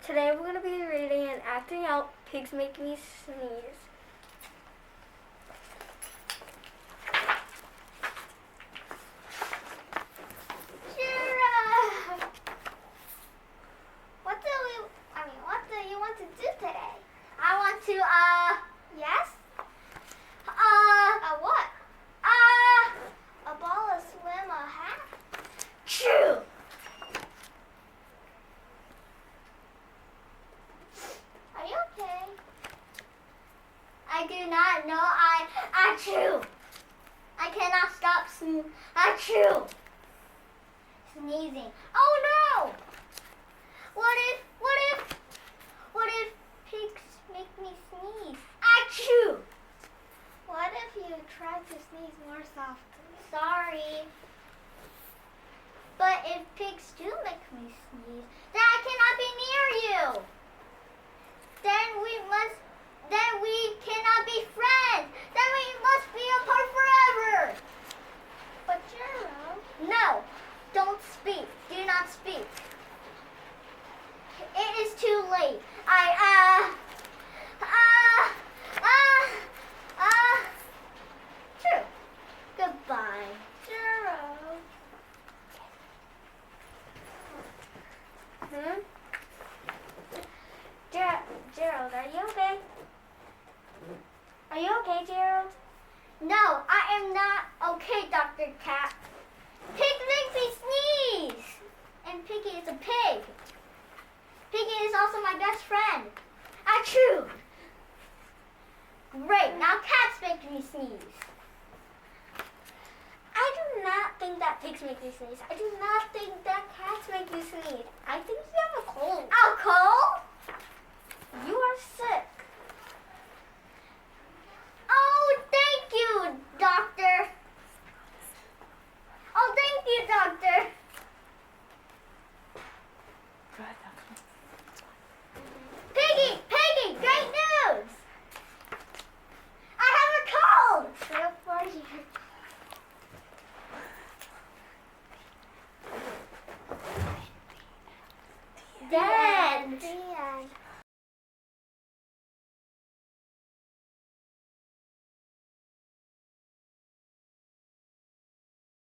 Today we're going to be reading and acting out Pigs Make Me Sneeze. Shira! What do you want to do today? I want to, Yes? What? A ball, a swim, a hat? chew. Are you okay? I do not know. I chew. I cannot stop I chew. Sneezing. Oh no! What if pigs make me sneeze? I chew. What if you try to sneeze more softly? Sorry. But if pigs do make me sneeze, then I cannot be near you. Then we cannot be friends. Then we must be apart forever. But Jiro, No, don't speak. Do not speak. It is too late. True. Goodbye. Jiro. Gerald, are you okay? Are you okay, Gerald? No, I am not okay, Dr. Cat. Pig makes me sneeze. And Piggy is a pig. Piggy is also my best friend. Achoo! Great, now cats make me sneeze. I do not think that pigs make you sneeze. I do not think that cats make you sneeze. I think you have a cold. A cold? You are sick. Oh, thank you, doctor. Oh, thank you, doctor. Piggy, great news. I have a cold. Good for you. Dad. The